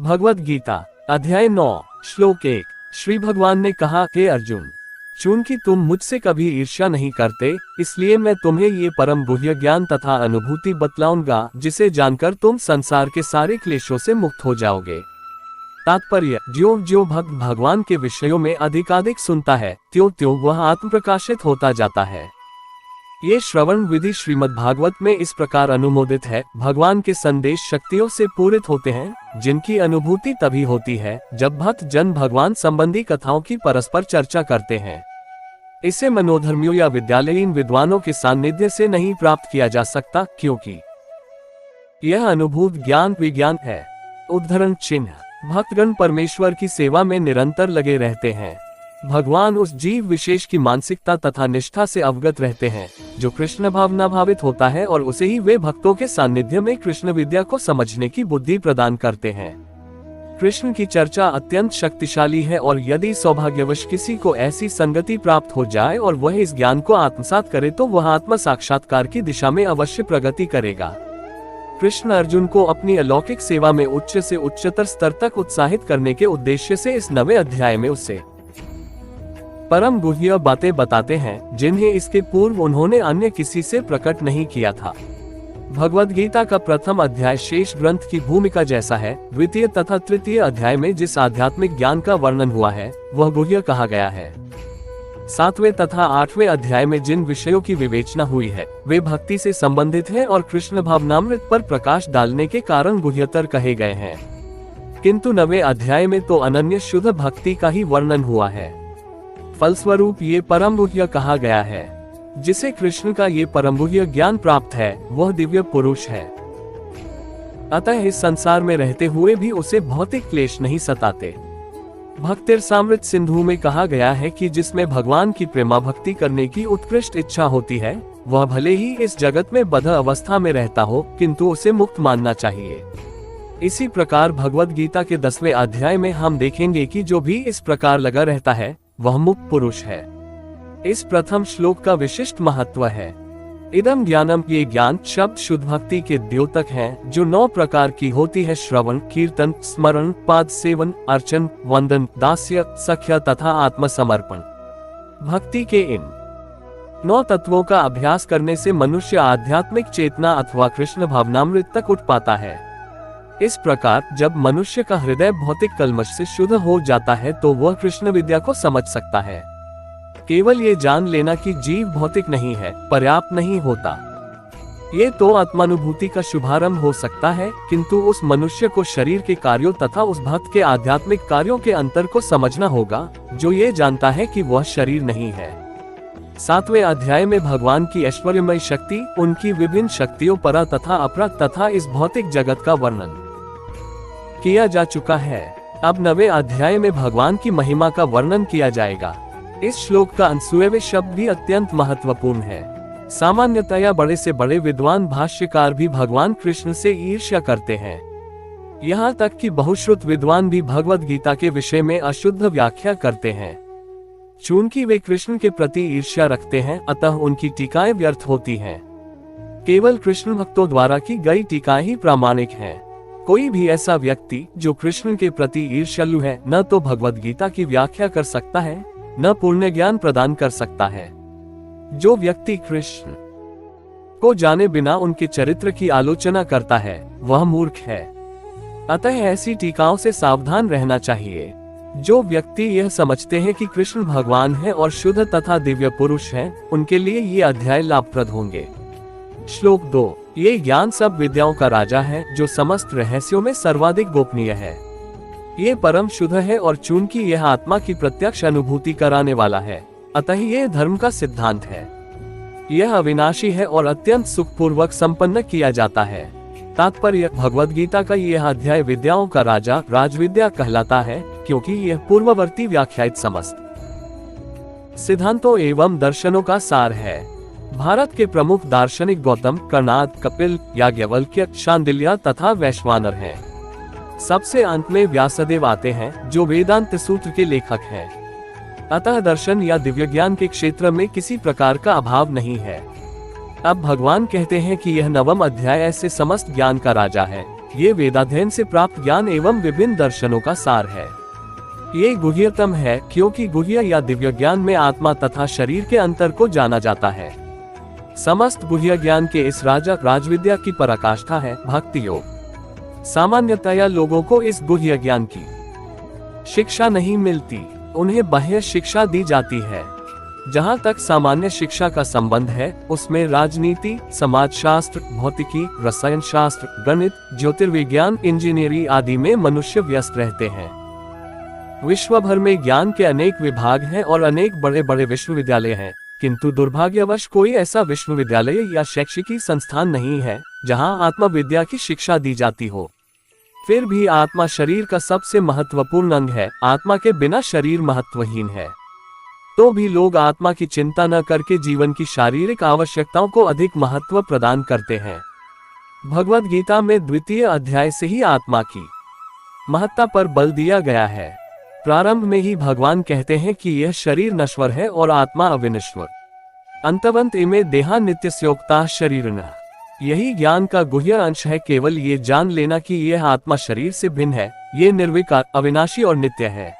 भगवद गीता अध्याय 9 श्लोक 1। श्री भगवान ने कहा, हे अर्जुन, चूंकि तुम मुझसे कभी ईर्ष्या नहीं करते, इसलिए मैं तुम्हें ये परम गुह्य ज्ञान तथा अनुभूति बतलाऊंगा, जिसे जानकर तुम संसार के सारे क्लेशों से मुक्त हो जाओगे। तात्पर्य, ज्यों ज्यों भक्त भगवान के विषयों में अधिकाधिक सुनता है, त्यों त्यों वह आत्म प्रकाशित होता जाता है। ये श्रवण विधि श्रीमद् भागवत में इस प्रकार अनुमोदित है। भगवान के संदेश शक्तियों से पूरित होते हैं, जिनकी अनुभूति तभी होती है जब भक्त जन भगवान संबंधी कथाओं की परस्पर चर्चा करते हैं। इसे मनोधर्मियों या विद्यालयीन विद्वानों के सान्निध्य से नहीं प्राप्त किया जा सकता, क्योंकि यह अनुभूत ज्ञान विज्ञान है। उद्धरण चिन्ह, भक्तगण परमेश्वर की सेवा में निरंतर लगे रहते हैं। भगवान उस जीव विशेष की मानसिकता तथा निष्ठा से अवगत रहते हैं जो कृष्ण भावना भावित होता है, और उसे ही वे भक्तों के सान्निध्य में कृष्ण विद्या को समझने की बुद्धि प्रदान करते हैं। कृष्ण की चर्चा अत्यंत शक्तिशाली है, और यदि सौभाग्यवश किसी को ऐसी संगति प्राप्त हो जाए और वह इस ज्ञान को आत्मसात करे, तो वह आत्म साक्षात्कार की दिशा में अवश्य प्रगति करेगा। कृष्ण अर्जुन को अपनी अलौकिक सेवा में उच्च से उच्चतर स्तर तक उत्साहित करने के उद्देश्य से इस 9वें अध्याय में उससे परम गुह्य बातें बताते हैं, जिन्हें इसके पूर्व उन्होंने अन्य किसी से प्रकट नहीं किया था। भगवद गीता का प्रथम अध्याय शेष ग्रंथ की भूमिका जैसा है। द्वितीय तथा तृतीय अध्याय में जिस आध्यात्मिक ज्ञान का वर्णन हुआ है, वह गुह्य कहा गया है। 7वें तथा 8वें अध्याय में जिन विषयों की विवेचना हुई है, वे भक्ति से संबंधित हैं और कृष्ण भावनामृत पर प्रकाश डालने के कारण गुह्यतर कहे गए हैं। किंतु 9वें अध्याय में तो अनन्य शुद्ध भक्ति का ही वर्णन हुआ है। फलस्वरूप ये परम गुह्य कहा गया है। जिसे कृष्ण का ये परम गुह्य ज्ञान प्राप्त है, वह दिव्य पुरुष है। अतः इस संसार में रहते हुए भी उसे भौतिक क्लेश नहीं सताते। भक्तिरसामृत सिंधु में कहा गया है कि जिसमें भगवान की प्रेमा भक्ति करने की उत्कृष्ट इच्छा होती है, वह भले ही इस जगत में बद्ध अवस्था में रहता हो, किंतु उसे मुक्त मानना चाहिए। इसी प्रकार भगवद गीता के 10वें अध्याय में हम देखेंगे कि जो भी इस प्रकार लगा रहता है, वह मुक्त पुरुष है। इस प्रथम श्लोक का विशिष्ट महत्व है। इदम ज्ञानम, ये ज्ञान शब्द शुद्ध भक्ति के द्योतक हैं, जो 9 प्रकार की होती है: श्रवण, कीर्तन, स्मरण, पाद सेवन, अर्चन, वंदन, दास्य, सख्य तथा आत्मसमर्पण। भक्ति के इन 9 तत्वों का अभ्यास करने से मनुष्य आध्यात्मिक चेतना अथवा कृष्ण भावनामृत तक उठ पाता है। इस प्रकार जब मनुष्य का हृदय भौतिक कल्मश से शुद्ध हो जाता है, तो वह कृष्ण विद्या को समझ सकता है। केवल ये जान लेना कि जीव भौतिक नहीं है पर्याप्त नहीं होता। ये तो आत्मानुभूति का शुभारंभ हो सकता है, किंतु उस मनुष्य को शरीर के कार्यों तथा उस भक्त के आध्यात्मिक कार्यों के अंतर को समझना होगा, जो ये जानता है कि वह शरीर नहीं है। 7वें अध्याय में भगवान की ऐश्वर्यमय शक्ति, उनकी विभिन्न शक्तियों परा तथा अपरा तथा इस भौतिक जगत का वर्णन किया जा चुका है। अब 9वें अध्याय में भगवान की महिमा का वर्णन किया जाएगा। इस श्लोक का अनसुएवे शब्द भी अत्यंत महत्वपूर्ण है। सामान्यतया बड़े से बड़े विद्वान भाष्यकार भी भगवान कृष्ण से ईर्ष्या करते हैं। यहाँ तक कि बहुश्रुत विद्वान भी भगवद गीता के विषय में अशुद्ध व्याख्या करते हैं। चूंकि वे कृष्ण के प्रति ईर्ष्या रखते हैं, अतः उनकी टीकाएं व्यर्थ होती हैं। केवल कृष्ण भक्तों द्वारा की गई टीकाएं ही प्रामाणिक हैं। कोई भी ऐसा व्यक्ति जो कृष्ण के प्रति ईर्ष्यालु है, न तो भगवद गीता की व्याख्या कर सकता है, न पूर्ण ज्ञान प्रदान कर सकता है। जो व्यक्ति कृष्ण को जाने बिना उनके चरित्र की आलोचना करता है, वह मूर्ख है। अतः ऐसी टीकाओं से सावधान रहना चाहिए। जो व्यक्ति यह समझते हैं कि कृष्ण भगवान है और शुद्ध तथा दिव्य पुरुष हैं, उनके लिए ये अध्याय लाभप्रद होंगे। श्लोक 2, ये ज्ञान सब विद्याओं का राजा है, जो समस्त रहस्यों में सर्वाधिक गोपनीय है। ये परम शुद्ध है, और चूंकि यह आत्मा की प्रत्यक्ष अनुभूति कराने वाला है, अतः यह धर्म का सिद्धांत है। यह अविनाशी है और अत्यंत सुखपूर्वक संपन्न किया जाता है। तात्पर्य, भगवद गीता का यह अध्याय विद्याओं का राजा राजविद्या कहलाता है, क्योंकि यह पूर्ववर्ती व्याख्यायित समस्त सिद्धांतों एवं दर्शनों का सार है। भारत के प्रमुख दार्शनिक गौतम, कणाद, कपिल, याज्ञवल्क्य, शांडिल्य तथा वैश्वानर हैं। सबसे अंत में व्यासदेव आते हैं, जो वेदांत सूत्र के लेखक हैं। अतः दर्शन या दिव्य ज्ञान के क्षेत्र में किसी प्रकार का अभाव नहीं है। अब भगवान कहते हैं कि यह 9वां अध्याय ऐसे समस्त ज्ञान का राजा है, ये वेदाध्ययन से प्राप्त ज्ञान एवं विभिन्न दर्शनों का सार है। ये गुह्यतम है क्योंकि गुह्य या दिव्य ज्ञान में आत्मा तथा शरीर के अंतर को जाना जाता है। समस्त गुह्य ज्ञान के इस राजविद्या की पराकाष्ठा है भक्ति योग। सामान्यतया लोगों को इस गुह्य ज्ञान की शिक्षा नहीं मिलती, उन्हें बाह्य शिक्षा दी जाती है। जहाँ तक सामान्य शिक्षा का संबंध है उसमें राजनीति, समाजशास्त्र, भौतिकी, रसायन शास्त्र, गणित, ज्योतिर्विज्ञान, इंजीनियरिंग आदि में मनुष्य व्यस्त रहते हैं। विश्व भर में ज्ञान के अनेक विभाग हैं और अनेक बड़े बड़े विश्वविद्यालय हैं, किंतु दुर्भाग्यवश कोई ऐसा विश्वविद्यालय या शैक्षिक संस्थान नहीं है जहां आत्मविद्या की शिक्षा दी जाती हो। फिर भी आत्मा शरीर का सबसे महत्वपूर्ण अंग है। आत्मा के बिना शरीर महत्वहीन है। तो भी लोग आत्मा की चिंता न करके जीवन की शारीरिक आवश्यकताओं को अधिक महत्व प्रदान करते हैं। भगवद गीता में 2वें अध्याय से ही आत्मा की महत्ता पर बल दिया गया है। प्रारंभ में ही भगवान कहते हैं कि यह शरीर नश्वर है और आत्मा अविनश्वर। अंतवंत इमे देहा नित्यस्योक्ता शरीरिणः। यही ज्ञान का गुह्य अंश है। केवल ये जान लेना कि यह आत्मा शरीर से भिन्न है, ये निर्विकार, अविनाशी और नित्य है।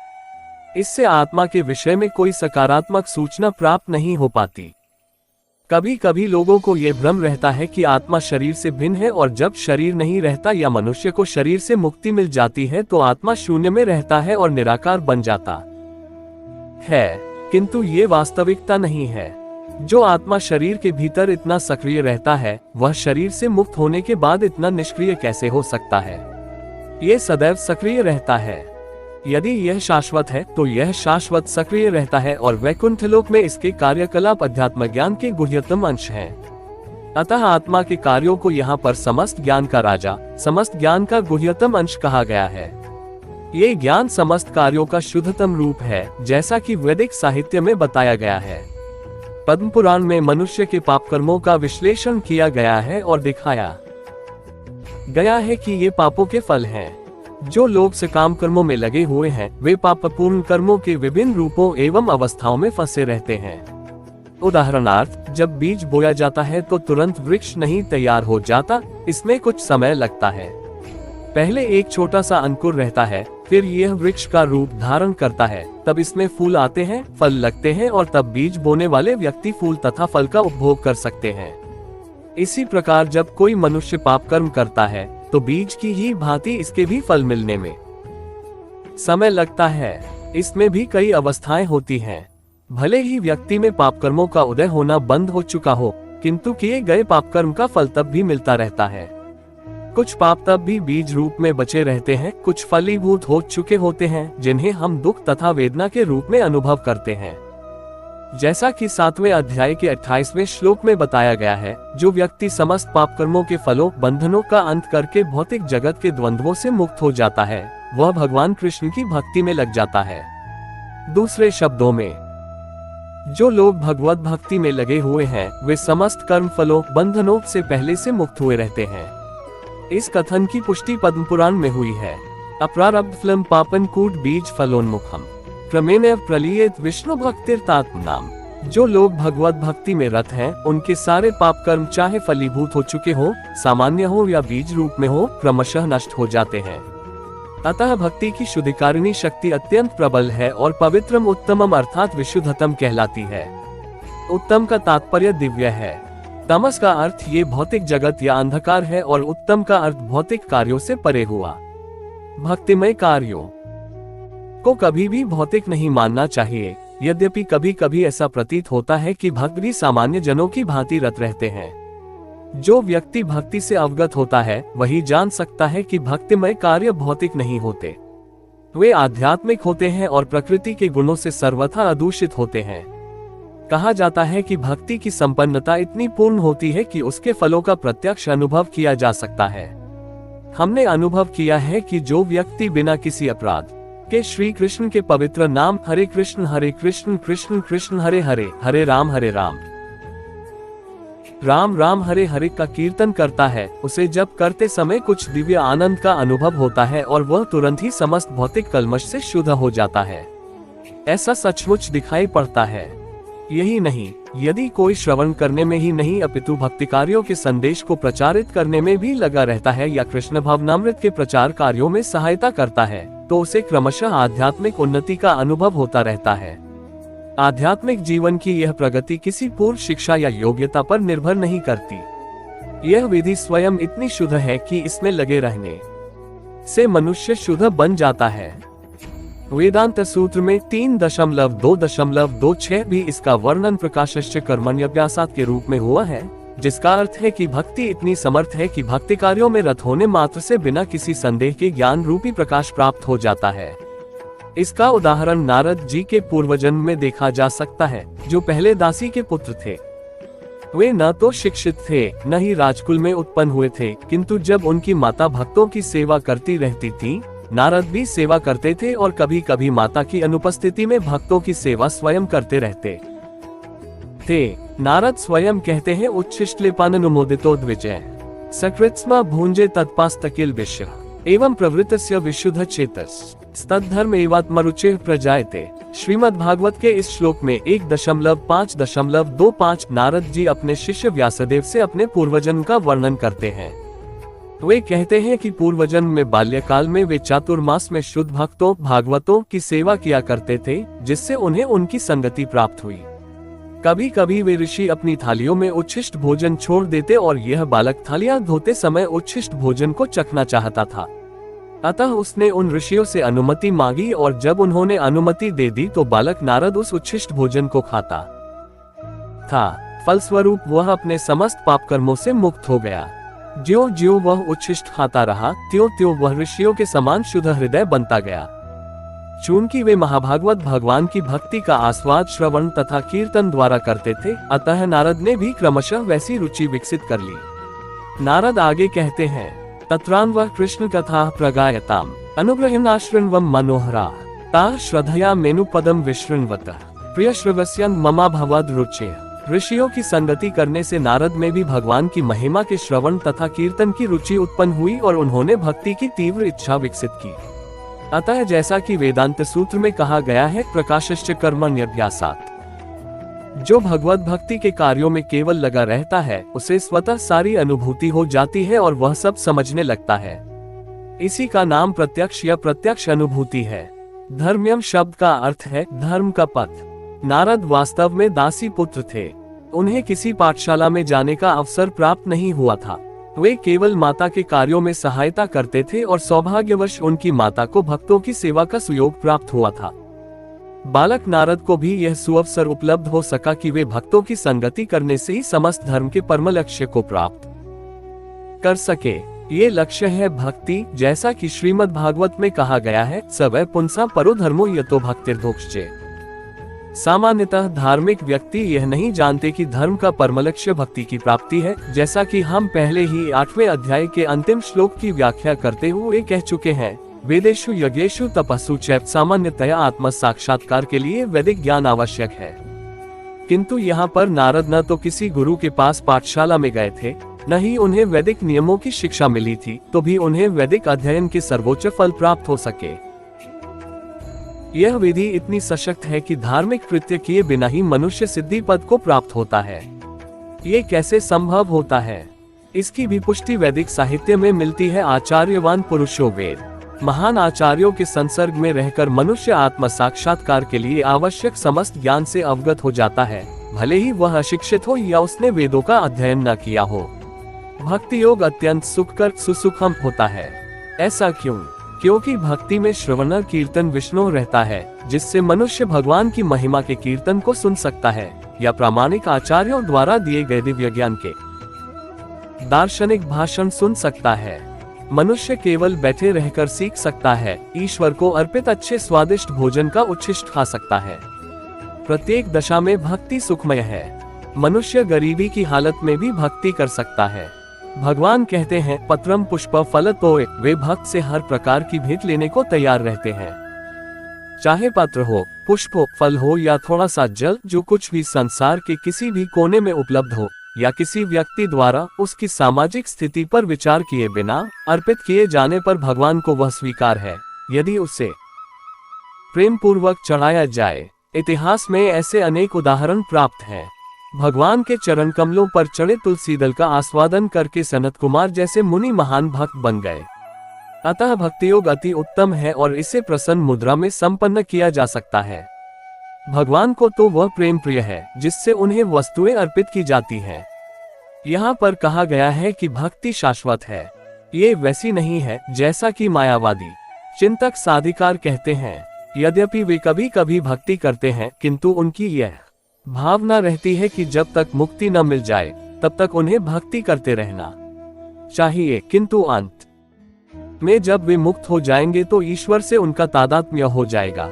इससे आत्मा के विषय में कोई सकारात्मक सूचना प्राप्त नहीं हो पाती। कभी कभी लोगों को यह भ्रम रहता है कि आत्मा शरीर से भिन्न है और जब शरीर नहीं रहता या मनुष्य को शरीर से मुक्ति मिल जाती है तो आत्मा शून्य में रहता है और निराकार बन जाता है, किंतु ये वास्तविकता नहीं है। जो आत्मा शरीर के भीतर इतना सक्रिय रहता है वह शरीर से मुक्त होने के बाद इतना निष्क्रिय कैसे हो सकता है? ये सदैव सक्रिय रहता है। यदि यह शाश्वत है तो यह शाश्वत सक्रिय रहता है और वैकुंठ लोक में इसके कार्यकलाप अध्यात्म ज्ञान के गुह्यतम अंश हैं। अतः आत्मा के कार्यों को यहाँ पर समस्त ज्ञान का राजा, समस्त ज्ञान का गुह्यतम अंश कहा गया है। ये ज्ञान समस्त कार्यों का शुद्धतम रूप है, जैसा कि वैदिक साहित्य में बताया गया है। पद्म पुराण में मनुष्य के पाप कर्मों का विश्लेषण किया गया है और दिखाया गया है कि ये पापों के फल हैं। जो लोग सकाम कर्मों में लगे हुए हैं वे पापपूर्ण कर्मों के विभिन्न रूपों एवं अवस्थाओं में फंसे रहते हैं। उदाहरणार्थ, जब बीज बोया जाता है तो तुरंत वृक्ष नहीं तैयार हो जाता, इसमें कुछ समय लगता है। पहले एक छोटा सा अंकुर रहता है, फिर यह वृक्ष का रूप धारण करता है, तब इसमें फूल आते हैं, फल लगते हैं और तब बीज बोने वाले व्यक्ति फूल तथा फल का उपभोग कर सकते हैं। इसी प्रकार जब कोई मनुष्य पाप कर्म करता है तो बीज की ही भांति इसके भी फल मिलने में समय लगता है। इसमें भी कई अवस्थाएं होती हैं। भले ही व्यक्ति में पाप कर्मों का उदय होना बंद हो चुका हो, किंतु किए गए पाप कर्म का फल तब भी मिलता रहता है। कुछ पाप तब भी बीज रूप में बचे रहते हैं, कुछ फलीभूत हो चुके होते हैं जिन्हें हम दुख तथा वेदना के रूप में अनुभव करते हैं। जैसा कि 7वें अध्याय के 28वें श्लोक में बताया गया है, जो व्यक्ति समस्त पाप कर्मों के फलों, बंधनों का अंत करके भौतिक जगत के द्वंद्वों से मुक्त हो जाता है, वह भगवान कृष्ण की भक्ति में लग जाता है। दूसरे शब्दों में, जो लोग भगवत भक्ति में लगे हुए हैं वे समस्त कर्म फलों, बंधनों से पहले से मुक्त हुए रहते हैं। इस कथन की पुष्टि पद्म पुराण में हुई है। अप्रारब्ध फलम पापन कूट बीज फलोन्मुखम क्रमेण प्रलीयेत विष्णु भक्तिर्तात्मनाम। जो लोग भगवत भक्ति में रत हैं, उनके सारे पाप कर्म चाहे फलीभूत हो चुके हो, सामान्य हो या बीज रूप में हो, क्रमशः नष्ट हो जाते हैं। अतः भक्ति की शुद्धिकारिणी शक्ति अत्यंत प्रबल है और पवित्रम उत्तमम अर्थात विशुद्धतम कहलाती है। उत्तम का तात्पर्य दिव्य है। तमस का अर्थ ये भौतिक जगत या अंधकार है और उत्तम का अर्थ भौतिक कार्यों से परे हुआ। भक्तिमय कार्यों को कभी भी भौतिक नहीं मानना चाहिए। यद्यपि कभी कभी ऐसा प्रतीत होता है कि भक्त भी सामान्य जनों की भांति रत रहते हैं। जो व्यक्ति भक्ति से अवगत होता है वही जान सकता है कि भक्तिमय कार्य भौतिक नहीं होते, वे आध्यात्मिक होते हैं और प्रकृति के गुणों से सर्वथा अदूषित होते हैं। कहा जाता है कि भक्ति की संपन्नता इतनी पूर्ण होती है कि उसके फलों का प्रत्यक्ष अनुभव किया जा सकता है। हमने अनुभव किया है कि जो व्यक्ति बिना किसी अपराध के श्री कृष्ण के पवित्र नाम हरे कृष्ण कृष्ण कृष्ण हरे हरे, हरे राम राम राम हरे हरे का कीर्तन करता है, उसे जप करते समय कुछ दिव्य आनंद का अनुभव होता है और वह तुरंत ही समस्त भौतिक कल्मश से शुद्ध हो जाता है। ऐसा सचमुच दिखाई पड़ता है। यही नहीं, यदि कोई श्रवण करने में ही नहीं अपितु भक्ति कार्यों के संदेश को प्रचारित करने में भी लगा रहता है या कृष्ण भवनामृत के प्रचार कार्यों में सहायता करता है, तो उसे क्रमशः आध्यात्मिक उन्नति का अनुभव होता रहता है। आध्यात्मिक जीवन की यह प्रगति किसी पूर्व शिक्षा या योग्यता पर निर्भर नहीं करती। यह विधि स्वयं इतनी शुद्ध है कि इसमें लगे रहने से मनुष्य शुद्ध बन जाता है। वेदांत सूत्र में 3.2.26 भी इसका वर्णन प्रकाशश्च कर्मण्यभ्यासात् के रूप में हुआ है, जिसका अर्थ है कि भक्ति इतनी समर्थ है कि भक्ति कार्यों में रत होने मात्र से बिना किसी संदेह के ज्ञान रूपी प्रकाश प्राप्त हो जाता है। इसका उदाहरण नारद जी के पूर्वजन्म में देखा जा सकता है, जो पहले दासी के पुत्र थे। वे न तो शिक्षित थे, न ही राजकुल में उत्पन्न हुए थे, किंतु जब उनकी माता भक्तों की सेवा करती रहती थी, नारद भी सेवा करते थे और कभी कभी माता की अनुपस्थिति में भक्तों की सेवा स्वयं करते रहते थे। नारद स्वयं कहते हैं, उच्छिष्टलेपाननुमोदितो द्विजय सकृत्स्मा भूंजे तत्पास्तकिल विश्व एवं प्रवृत्तस्य विशुद्ध चेतस तद्धर्म एवात्मरुचि प्रजायते। श्रीमद् भागवत के इस श्लोक में 1.5.25 नारद जी अपने शिष्य व्यासदेव से अपने पूर्वजन्म का वर्णन करते हैं। वे कहते हैं कि पूर्वजन्म में बाल्यकाल में वे चातुर्मास में शुद्ध भक्तों भागवतों की सेवा किया करते थे, जिससे उन्हें उनकी संगति प्राप्त हुई। कभी कभी वे ऋषि अपनी थालियों में उच्छिष्ट भोजन छोड़ देते और यह बालक थालियां धोते समय उच्छिष्ट भोजन को चखना चाहता था। अतः उसने उन ऋषियों से अनुमति मांगी और जब उन्होंने अनुमति दे दी तो बालक नारद उस उच्छिष्ट भोजन को खाता था। फलस्वरूप वह अपने समस्त पाप कर्मों से मुक्त हो गया। ज्यों ज्यों वह उच्छिष्ट खाता रहा, त्यों त्यों वह ऋषियों के समान शुद्ध हृदय बनता गया। चूंकि वे महाभागवत भगवान की भक्ति का आस्वाद श्रवण तथा कीर्तन द्वारा करते थे, अतः नारद ने भी क्रमशः वैसी रुचि विकसित कर ली। नारद आगे कहते हैं, तत्रान्वः कृष्ण कथा प्रगायताम अनुग्रहिणाश्रृण्वं मनोहरा ता श्रद्धया मेनु पदम विशृण्वतः प्रिय श्रवस्यन् ममा भवद रुचि। ऋषियों की संगति करने से नारद में भी भगवान की महिमा के श्रवण तथा कीर्तन की रुचि उत्पन्न हुई और उन्होंने भक्ति की तीव्र इच्छा विकसित की। अतः जैसा कि वेदांत सूत्र में कहा गया है, प्रकाशश्च कर्मण्यभ्यासात्, जो भगवत भक्ति के कार्यों में केवल लगा रहता है उसे स्वतः सारी अनुभूति हो जाती है और वह सब समझने लगता है। इसी का नाम प्रत्यक्ष या प्रत्यक्ष अनुभूति है। धर्म्यम शब्द का अर्थ है धर्म का पथ। नारद वास्तव में दासी पुत्र थे। उन्हें किसी पाठशाला में जाने का अवसर प्राप्त नहीं हुआ था। वे केवल माता के कार्यों में सहायता करते थे और सौभाग्यवश उनकी माता को भक्तों की सेवा का सुयोग प्राप्त हुआ था। बालक नारद को भी यह सुअवसर उपलब्ध हो सका कि वे भक्तों की संगति करने से ही समस्त धर्म के परम लक्ष्य को प्राप्त कर सके। ये लक्ष्य है भक्ति, जैसा कि श्रीमद् भागवत में कहा गया है, स वै पुंसा परो धर्मो यतो भक्तिर्भोक्ष्ये। सामान्यतः धार्मिक व्यक्ति यह नहीं जानते कि धर्म का परम लक्ष्य भक्ति की प्राप्ति है, जैसा कि हम पहले ही 8वें अध्याय के अंतिम श्लोक की व्याख्या करते हुए कह चुके हैं। वेदेषु यज्ञेषु तपस्सु च सामान्यतया आत्म साक्षात्कार के लिए वैदिक ज्ञान आवश्यक है, किंतु यहाँ पर नारद न तो किसी गुरु के पास पाठशाला में गए थे, न ही उन्हें वैदिक नियमों की शिक्षा मिली थी, तो भी उन्हें वैदिक अध्ययन के सर्वोच्च फल प्राप्त हो सके। यह विधि इतनी सशक्त है कि धार्मिक कृत्य किए बिना ही मनुष्य सिद्धि पद को प्राप्त होता है। ये कैसे संभव होता है, इसकी भी पुष्टि वैदिक साहित्य में मिलती है। आचार्यवान पुरुषो वेद। महान आचार्यों के संसर्ग में रहकर मनुष्य आत्म साक्षात्कार के लिए आवश्यक समस्त ज्ञान से अवगत हो जाता है, भले ही वह अशिक्षित हो या उसने वेदों का अध्ययन न किया हो। भक्ति योग अत्यंत सुखकर सुसुखम होता है। ऐसा क्यों? क्योंकि भक्ति में श्रवण कीर्तन विष्णु रहता है, जिससे मनुष्य भगवान की महिमा के कीर्तन को सुन सकता है या प्रामाणिक आचार्यों द्वारा दिए गए दिव्य ज्ञान के दार्शनिक भाषण सुन सकता है। मनुष्य केवल बैठे रहकर सीख सकता है, ईश्वर को अर्पित अच्छे स्वादिष्ट भोजन का उच्छिष्ट खा सकता है। प्रत्येक दशा में भक्ति सुखमय है। मनुष्य गरीबी की हालत में भी भक्ति कर सकता है। भगवान कहते हैं, पत्रम पुष्प फल तोय। वे भक्त से हर प्रकार की भेंट लेने को तैयार रहते हैं, चाहे पत्र हो, पुष्प हो, फल हो या थोड़ा सा जल। जो कुछ भी संसार के किसी भी कोने में उपलब्ध हो या किसी व्यक्ति द्वारा उसकी सामाजिक स्थिति पर विचार किए बिना अर्पित किए जाने पर भगवान को वह स्वीकार है, यदि उसे प्रेम पूर्वक चढ़ाया जाए। इतिहास में ऐसे अनेक उदाहरण प्राप्त हैं। भगवान के चरण कमलों पर चढ़े तुलसी दल का आस्वादन करके सनत कुमार जैसे मुनि महान भक्त बन गए। अतः भक्ति योग अति उत्तम है और इसे प्रसन्न मुद्रा में संपन्न किया जा सकता है। भगवान को तो वह प्रेम प्रिय है जिससे उन्हें वस्तुएं अर्पित की जाती हैं। यहाँ पर कहा गया है कि भक्ति शाश्वत है, ये वैसी नहीं है जैसा कि मायावादी चिंतक साधिकार कहते हैं। यद्यपि वे कभी कभी भक्ति करते हैं, किंतु उनकी यह भावना रहती है कि जब तक मुक्ति न मिल जाए तब तक उन्हें भक्ति करते रहना चाहिए, किंतु अंत में जब वे मुक्त हो जाएंगे तो ईश्वर से उनका तादात्म्य हो जाएगा।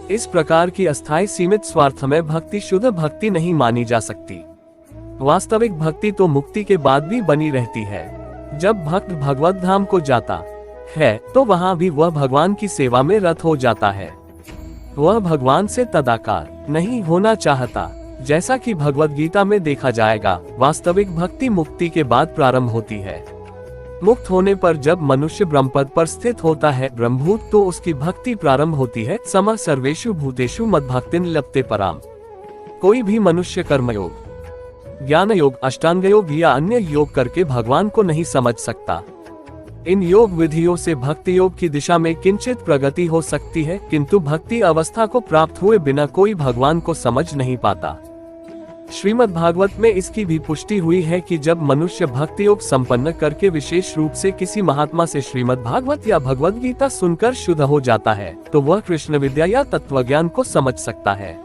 इस प्रकार की अस्थायी सीमित स्वार्थमय भक्ति शुद्ध भक्ति नहीं मानी जा सकती। वास्तविक भक्ति तो मुक्ति के बाद भी बनी रहती है। जब भक्त भगवत धाम को जाता है तो वहां भी वह भगवान की सेवा में रत हो जाता है। वह भगवान से तदाकार नहीं होना चाहता। जैसा कि भगवत गीता में देखा जाएगा, वास्तविक भक्ति मुक्ति के बाद प्रारंभ होती है। मुक्त होने पर जब मनुष्य ब्रह्मपद पर स्थित होता है ब्रह्मभूत, तो उसकी भक्ति प्रारंभ होती है। समः सर्वेषु भूतेषु मद्भक्तिं लभते पराम। कोई भी मनुष्य कर्मयोग, ज्ञान योग, अष्टांग योग या अन्य योग करके भगवान को नहीं समझ सकता। इन योग विधियों से भक्ति योग की दिशा में किंचित प्रगति हो सकती है, किंतु भक्ति अवस्था को प्राप्त हुए बिना कोई भगवान को समझ नहीं पाता। श्रीमद् भागवत में इसकी भी पुष्टि हुई है कि जब मनुष्य भक्ति योग संपन्न करके विशेष रूप से किसी महात्मा से श्रीमद् भागवत या भगवद गीता सुनकर शुद्ध हो जाता है, तो वह कृष्ण विद्या या तत्वज्ञान को समझ सकता है।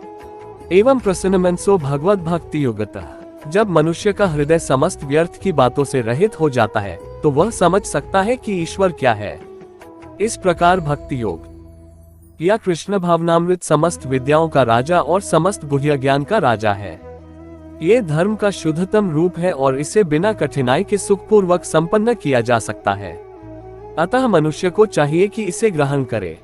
एवं प्रसन्नमनसो भगवत भक्ति योगतः। जब मनुष्य का हृदय समस्त व्यर्थ की बातों से रहित हो जाता है तो वह समझ सकता है कि ईश्वर क्या है। इस प्रकार भक्ति योग या कृष्ण भावनामृत समस्त विद्याओं का राजा और समस्त गुह्य ज्ञान का राजा है। ये धर्म का शुद्धतम रूप है और इसे बिना कठिनाई के सुखपूर्वक संपन्न किया जा सकता है। अतः मनुष्य को चाहिए कि इसे ग्रहण करे।